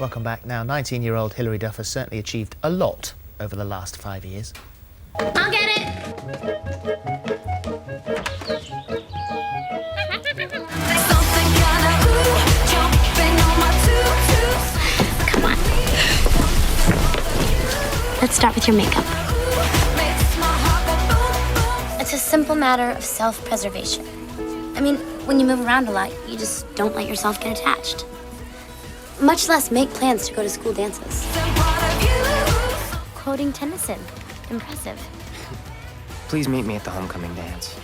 Welcome back. Now, 19-year-old Hilary Duff has certainly achieved a lot over the last 5 years. I'll get it! Come on. Let's start with your makeup. It's a simple matter of self-preservation. I mean, when you move around a lot, you just don't let yourself get attached. Much less make plans to go to school dances. Quoting Tennyson. Impressive. Please meet me at the homecoming dance.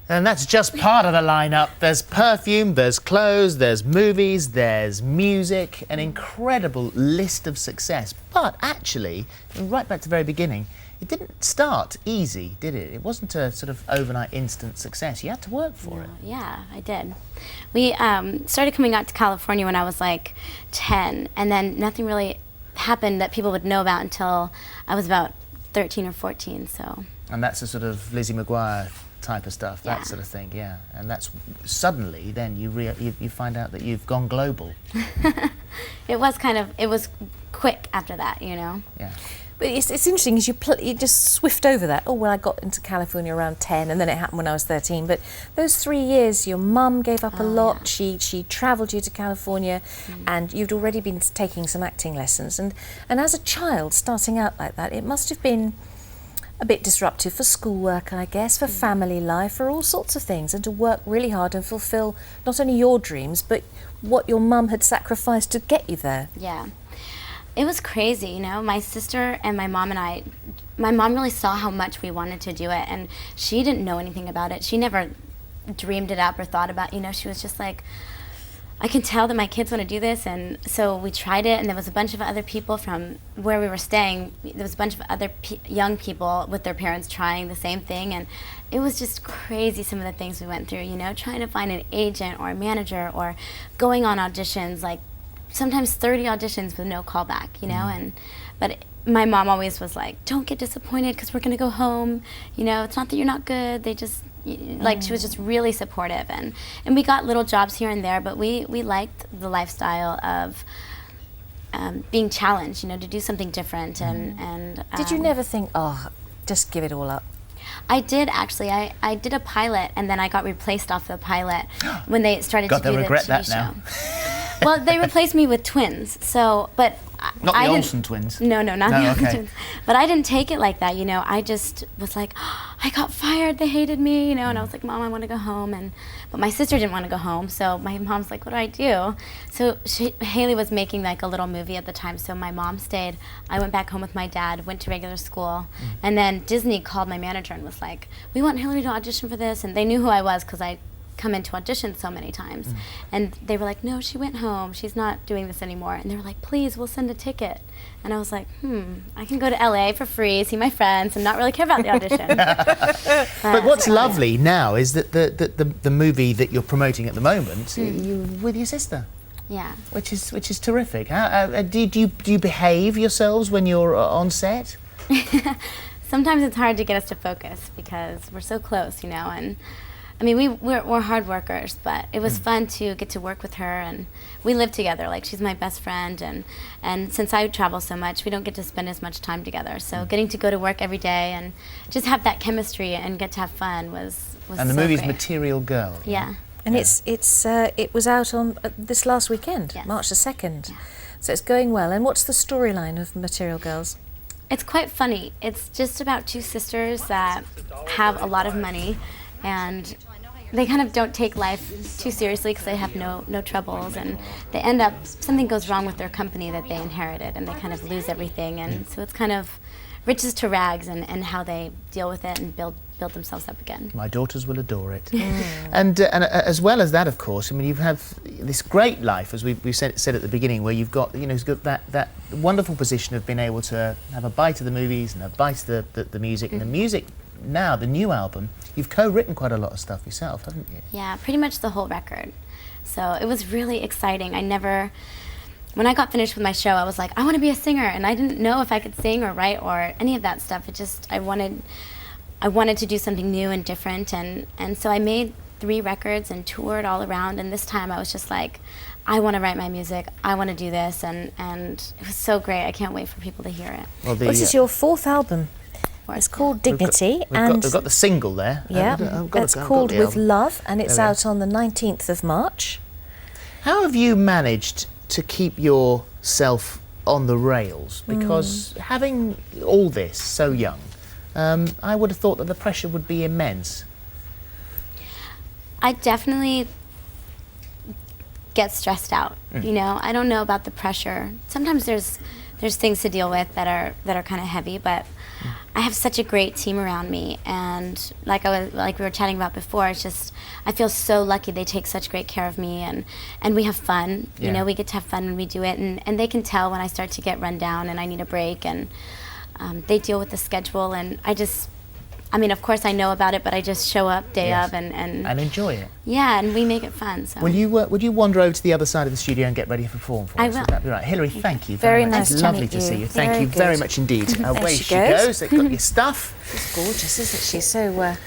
And that's just part of the lineup. There's perfume, there's clothes, there's movies, there's music, an incredible list of success. But actually, right back to the very beginning, it didn't start easy, did it? It wasn't a sort of overnight instant success. You had to work for it. Yeah, I did. We started coming out to California when I was like 10, and then nothing really happened that people would know about until I was about 13 or 14, so. And that's a sort of Lizzie McGuire type of stuff, Yeah. that sort of thing, yeah. And that's suddenly then you find out that you've gone global. It was quick after that, you know? Yeah. But it's interesting, is you just swift over that. Oh, well, I got into California around 10, and then it happened when I was 13. But those 3 years, your mum gave up a lot. Yeah. She travelled you to California, and you'd already been taking some acting lessons. And as a child, starting out like that, it must have been a bit disruptive for schoolwork, I guess, for family life, for all sorts of things, and to work really hard and fulfil not only your dreams, but what your mum had sacrificed to get you there. Yeah. It was crazy, you know. My sister and my mom really saw how much we wanted to do it, and she didn't know anything about it. She never dreamed it up or thought about, you know, she was just like, I can tell that my kids want to do this, and so we tried it, and there was a bunch of other people from where we were staying. There was a bunch of other young people with their parents trying the same thing, and it was just crazy some of the things we went through, you know, trying to find an agent or a manager or going on auditions, like sometimes 30 auditions with no callback, you know, but my mom always was like, don't get disappointed because we're going to go home, you know, it's not that you're not good, they just, like, she was just really supportive, and we got little jobs here and there, but we liked the lifestyle of being challenged, you know, to do something different, and Did you never think, oh, just give it all up? I did, actually. I did a pilot, and then I got replaced off the pilot when they started to do the TV regret that show. now. Well, they replaced me with twins, so, but Not I the didn't- Olsen twins. No, not the Olsen okay. twins. But I didn't take it like that, you know. I just was like, oh, I got fired, they hated me, you know, and I was like, Mom, I want to go home. But my sister didn't want to go home, so my mom's like, what do I do? So Haley was making like a little movie at the time, so my mom stayed. I went back home with my dad, went to regular school, and then Disney called my manager and was like, we want Hilary to audition for this, and they knew who I was because I come into auditions so many times, and they were like, no, she went home, she's not doing this anymore, and they were like, please, we'll send a ticket. And I was like, I can go to LA for free, see my friends, and not really care about the audition. But what's lovely now is that the movie that you're promoting at the moment, you with your sister. Yeah. Which is terrific. Do you behave yourselves when you're on set? Sometimes it's hard to get us to focus because we're so close, you know, and I mean, we're hard workers, but it was fun to get to work with her, and we live together. Like, she's my best friend, and since I travel so much, we don't get to spend as much time together. So getting to go to work every day and just have that chemistry and get to have fun was And the so movie's great. Material Girl. Yeah. And it was out on this last weekend, Yes. March the 2nd. Yeah. So it's going well. And what's the storyline of Material Girls? It's quite funny. It's just about two sisters that have a lot of money, and they kind of don't take life too seriously because they have no troubles, and they end up, something goes wrong with their company that they inherited, and they kind of lose everything, and so it's kind of riches to rags, and how they deal with it and build themselves up again. My daughters will adore it. And as well as that, of course, I mean, you have this great life, as we said at the beginning, where you've got, you know, you've got that wonderful position of being able to have a bite of the movies and a bite of the music. And the music now, the new album, you've co-written quite a lot of stuff yourself, haven't you? Yeah, pretty much the whole record. So it was really exciting. when I got finished with my show, I was like, I want to be a singer, and I didn't know if I could sing or write or any of that stuff. I wanted to do something new and different, and so I made 3 records and toured all around, and this time I was just like, I want to write my music, I want to do this, and it was so great. I can't wait for people to hear it. Well, This is your 4th album. It's called Dignity, we've got the single there. yeah, it's called With Love, and it's out on the 19th of March. How have you managed to keep yourself on the rails? Because having all this so young, I would have thought that the pressure would be immense. I definitely get stressed out. You know, I don't know about the pressure. Sometimes there's things to deal with that are kind of heavy, but I have such a great team around me, and like we were chatting about before, it's just I feel so lucky. They take such great care of me, and we have fun. You know, we get to have fun when we do it, and they can tell when I start to get run down and I need a break, and they deal with the schedule, and I mean, of course I know about it, but I just show up day of and enjoy it. Yeah, and we make it fun. So. Would you wander over to the other side of the studio and get ready to perform for us? I will. Would that be right? Hilary, thank you Very very much. nice It's to lovely meet to see you. you. Thank Very you very good. much indeed. Away There she she goes. goes. They've got your stuff. She's gorgeous, isn't she? So,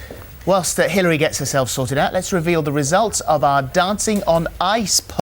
Whilst Hilary gets herself sorted out, let's reveal the results of our Dancing on Ice poll.